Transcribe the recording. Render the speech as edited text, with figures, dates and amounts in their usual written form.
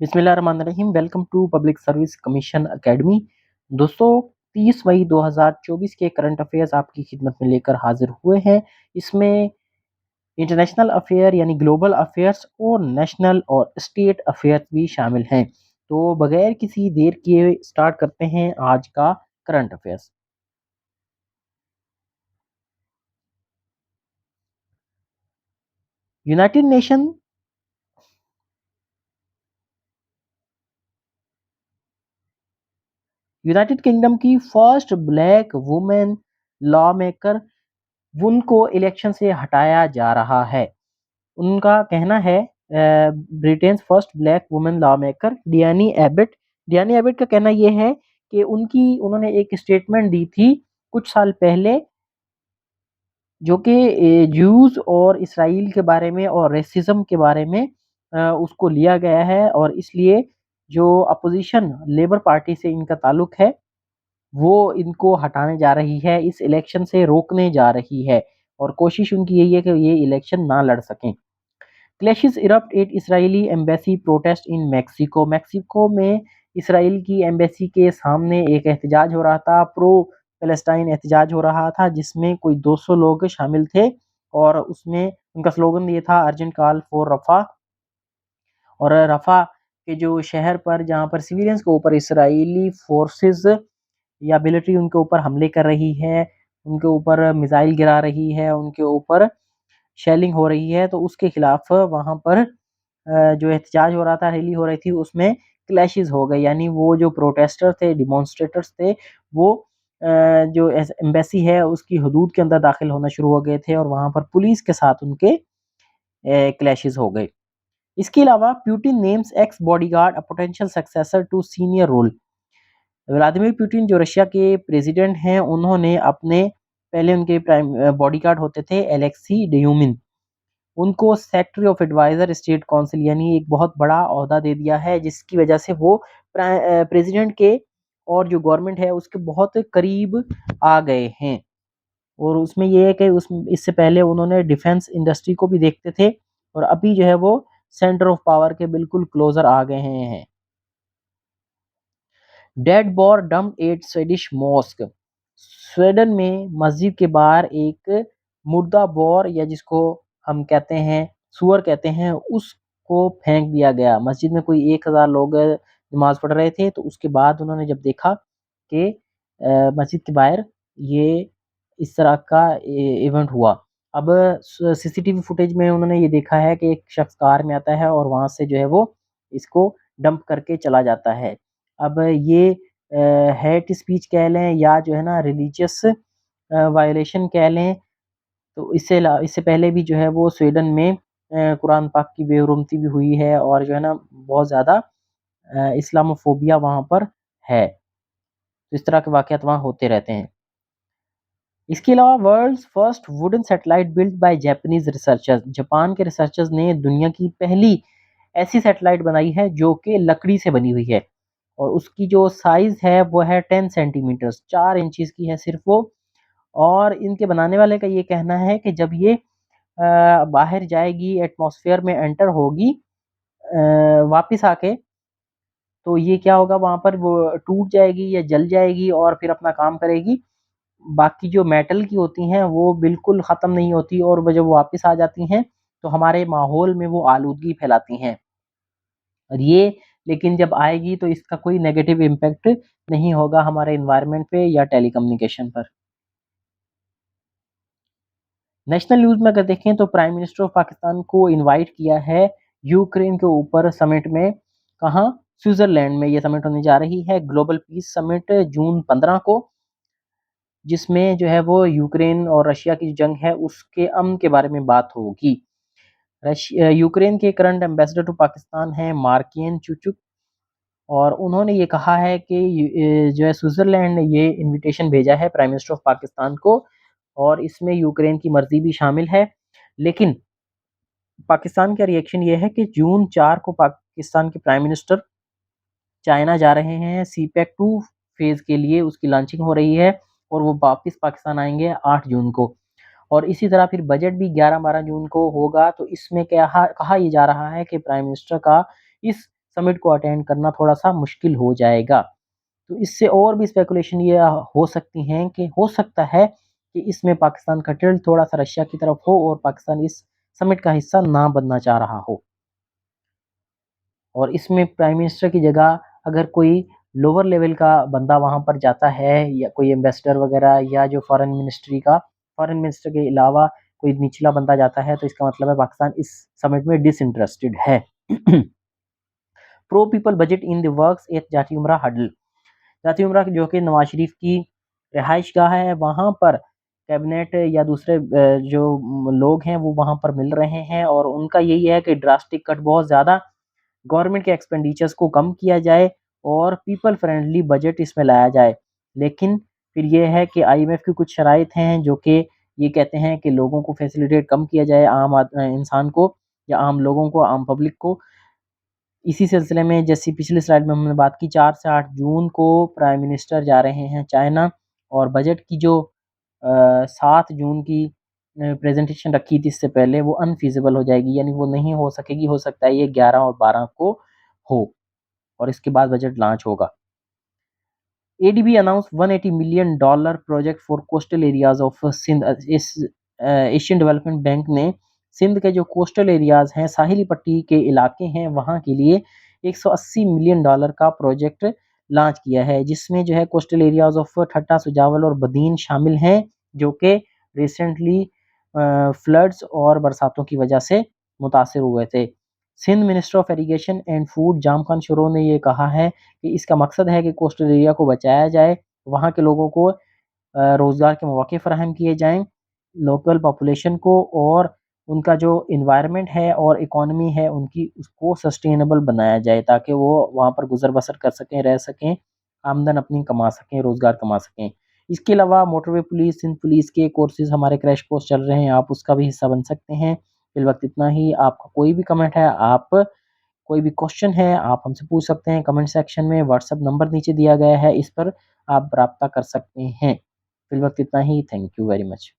बिस्मिल्लाहिर्रहमानिर्रहीम। Welcome to public service commission academy. दोस्तों, 30 मई 2024 के करंट अफेयर्स आपकी खिदमत में लेकर हाजिर हुए हैं। इसमें इंटरनेशनल अफेयर यानी ग्लोबल अफेयर्स और नेशनल और स्टेट अफेयर्स भी शामिल हैं। तो बगैर किसी देर किए स्टार्ट करते हैं आज का current affairs. United nation united kingdom की first black women lawmaker, उनको इलेक्शन से हटाया जा रहा है। उनका कहना है Britain first black women lawmaker Diane Abbott का कहना यह है कि उन्होंने एक स्टेटमेंट दी थी कुछ साल पहले, जो कि ज्यूज और इसराइल के बारे में और रेसिज्म के बारे में उसको लिया गया है, और इसलिए जो अपोजिशन लेबर पार्टी से इनका ताल्लुक है वो इनको हटाने जा रही है, इस इलेक्शन से रोकने जा रही है, और कोशिश उनकी यही है कि ये इलेक्शन ना लड़ सकें। Clashes erupt at Israeli embassy protest in Mexico. Mexico में इसराइल की एम्बेसी के सामने एक एहतजाज हो रहा था, प्रो पैलेस्टाइन एहतजाज हो रहा था, जिसमें कोई 200 लोग शामिल थे, और उसमें उनका स्लोगन ये था अर्जेंट कॉल फॉर रफा। और रफा के जो शहर पर जहाँ पर सिविलियंस के ऊपर इसराइली फोर्सेस या मिलिट्री उनके ऊपर हमले कर रही है, उनके ऊपर मिसाइल गिरा रही है, उनके ऊपर शेलिंग हो रही है, तो उसके खिलाफ वहाँ पर जो एहतजाज हो रहा था, रैली हो रही थी, उसमें क्लैशेस हो गए। यानी वो जो प्रोटेस्टर थे, डिमॉन्स्ट्रेटर्स थे, वो जो एम्बेसी है उसकी हदूद के अंदर दाखिल होना शुरू हो गए थे, और वहाँ पर पुलिस के साथ उनके क्लैशेस हो गए। इसके अलावा Putin names ex bodyguard a potential successor to senior role. Vladimir Putin जो रशिया के प्रेसिडेंट हैं, उन्होंने अपने पहले उनके प्राइम बॉडीगार्ड होते थे एलेक्सी ड्यूमिन, उनको secretary of adviser state council यानी एक बहुत बड़ा ओहदा दे दिया है, जिसकी वजह से वो प्रेसिडेंट के और जो गवर्नमेंट है उसके बहुत करीब आ गए हैं। और उसमें ये है कि इससे पहले उन्होंने डिफेंस इंडस्ट्री को भी देखते थे, और अभी जो है वो सेंटर ऑफ पावर के बिल्कुल क्लोजर आ गए हैं। Dead boar dump at Swedish mosque. Sweden में मस्जिद के बाहर एक मुर्दा बॉर, या जिसको हम कहते हैं सुअर कहते हैं, उसको फेंक दिया गया। मस्जिद में कोई 1000 लोग नमाज पढ़ रहे थे, तो उसके बाद उन्होंने जब देखा कि मस्जिद के बाहर ये इस तरह का इवेंट हुआ। अब सीसीटीवी फुटेज में उन्होंने ये देखा है कि एक शख्स कार में आता है और वहां से जो है वो इसको डंप करके चला जाता है। अब ये हेट स्पीच कह लें या जो है ना रिलीजियस वायलेशन कह लें, तो इससे पहले भी जो है वो स्वीडन में कुरान पाक की बेहुरमती भी हुई है, और जो है ना बहुत ज़्यादा इस्लामोफोबिया वहाँ पर है। तो इस तरह के वाक़यात वहाँ होते रहते हैं। इसके अलावा world's first wooden satellite built by Japanese researchers. Japan के रिसर्चर्स ने दुनिया की पहली ऐसी सैटेलाइट बनाई है जो कि लकड़ी से बनी हुई है, और उसकी जो साइज है वो है 10 सेंटीमीटर, 4 इंचज की है सिर्फ वो। और इनके बनाने वाले का ये कहना है कि जब ये बाहर जाएगी, एटमॉस्फेयर में एंटर होगी, वापस आके, तो ये क्या होगा, वहां पर वो टूट जाएगी या जल जाएगी और फिर अपना काम करेगी। बाकी जो मेटल की होती हैं वो बिल्कुल ख़त्म नहीं होती, और वो जब वापस आ जाती हैं तो हमारे माहौल में वो आलूदगी फैलाती हैं। और ये लेकिन जब आएगी तो इसका कोई नेगेटिव इम्पैक्ट नहीं होगा हमारे इन्वायरमेंट पे या टेलीकम्युनिकेशन पर। नेशनल न्यूज़ में अगर देखें तो प्राइम मिनिस्टर ऑफ पाकिस्तान को इनवाइट किया है यूक्रेन के ऊपर समिट में। कहाँ? स्विट्जरलैंड में ये समिट होने जा रही है, ग्लोबल पीस समिट, जून 15 को, जिसमें जो है वो यूक्रेन और रशिया की जंग है उसके अमन के बारे में बात होगी। यूक्रेन के करंट एम्बेसडर टू पाकिस्तान हैं मार्कियन चुचुक, और उन्होंने ये कहा है कि जो है स्विट्जरलैंड ने ये इनविटेशन भेजा है प्राइम मिनिस्टर ऑफ पाकिस्तान को, और इसमें यूक्रेन की मर्जी भी शामिल है। लेकिन पाकिस्तान का रिएक्शन ये है कि जून 4 को पाकिस्तान के प्राइम मिनिस्टर चाइना जा रहे हैं सीपैक 2 फेज के लिए, उसकी लॉन्चिंग हो रही है, और वो वापस पाकिस्तान आएंगे 8 जून को। और इसी तरह फिर बजट भी 11-12 जून को होगा। तो इसमें क्या कहा ये जा रहा है कि प्राइम मिनिस्टर का इस समिट को अटेंड करना थोड़ा-सा मुश्किल हो जाएगा। तो इससे और भी स्पेकुलेशन ये हो सकती हैं कि हो सकता है कि इसमें पाकिस्तान का टिल्ट थोड़ा-सा रशिया की तरफ हो और पाकिस्तान इस समिट का हिस्सा ना बनना चाह रहा हो। और इसमें प्राइम मिनिस्टर की जगह अगर कोई लोअर लेवल का बंदा वहाँ पर जाता है या कोई एम्बेसडर वगैरह या जो फॉरेन मिनिस्टर के अलावा कोई निचला बंदा जाता है तो इसका मतलब है पाकिस्तान इस समिट में डिसइंटरेस्टेड है। Pro people budget in the works at जाती उमरा हडल। जाती उमरा जो कि नवाज शरीफ की रिहाइश गाह है वहाँ पर कैबिनेट या दूसरे जो लोग हैं वो वहाँ पर मिल रहे हैं और उनका यही है कि ड्रास्टिक कट बहुत ज़्यादा गवर्नमेंट के एक्सपेंडिचर्स को कम किया जाए और पीपल फ्रेंडली बजट इसमें लाया जाए। लेकिन फिर ये है कि आईएमएफ की कुछ शराइत हैं जो कि ये कहते हैं कि लोगों को फैसिलिटेट कम किया जाए इंसान को या आम लोगों को, आम पब्लिक को। इसी सिलसिले में जैसे पिछली स्लाइड में हमने बात की 4 से 8 जून को प्राइम मिनिस्टर जा रहे हैं चाइना और बजट की जो 7 जून की प्रेजेंटेशन रखी थी इससे पहले वो अनफीजिबल हो जाएगी यानी वो नहीं हो सकेगी, हो सकता है ये 11 और 12 को हो और इसके बाद बजट लॉन्च होगा। ADB announce $180 million project for coastal areas of Sindh. इस एशियन डेवलपमेंट बैंक ने सिंध के जो कोस्टल एरियाज हैं, साहिली पट्टी के इलाके हैं, वहाँ के लिए $180 मिलियन का प्रोजेक्ट लॉन्च किया है जिसमें जो है कोस्टल एरियाज ऑफ ठट्टा, सुजावल और बदीन शामिल हैं जो कि रिसेंटली फ्लड्स और बरसातों की वजह से मुतासर हुए थे। Sindh minister of irrigation and food Jam Khan Shoro ने ये कहा है कि इसका मकसद है कि कोस्टल एरिया को बचाया जाए, वहाँ के लोगों को रोज़गार के मौके फराहम किए जाएँ, लोकल पॉपुलेशन को और उनका जो एनवायरनमेंट है और इकोनॉमी है उनकी उसको सस्टेनेबल बनाया जाए ताकि वो वहाँ पर गुज़र बसर कर सकें, रह सकें, आमदन अपनी कमा सकें, रोज़गार कमा सकें। इसके अलावा मोटरवे पुलिस, सिंध पुलिस के कोर्सेज़ हमारे क्रैश कोर्स चल रहे हैं, आप उसका भी हिस्सा बन सकते हैं। फिलवक़्त इतना ही। आपका कोई भी कमेंट है, आप कोई भी क्वेश्चन है, आप हमसे पूछ सकते हैं कमेंट सेक्शन में। व्हाट्सएप नंबर नीचे दिया गया है, इस पर आप राब्ता कर सकते हैं। फिलवक़्त इतना ही। Thank you very much.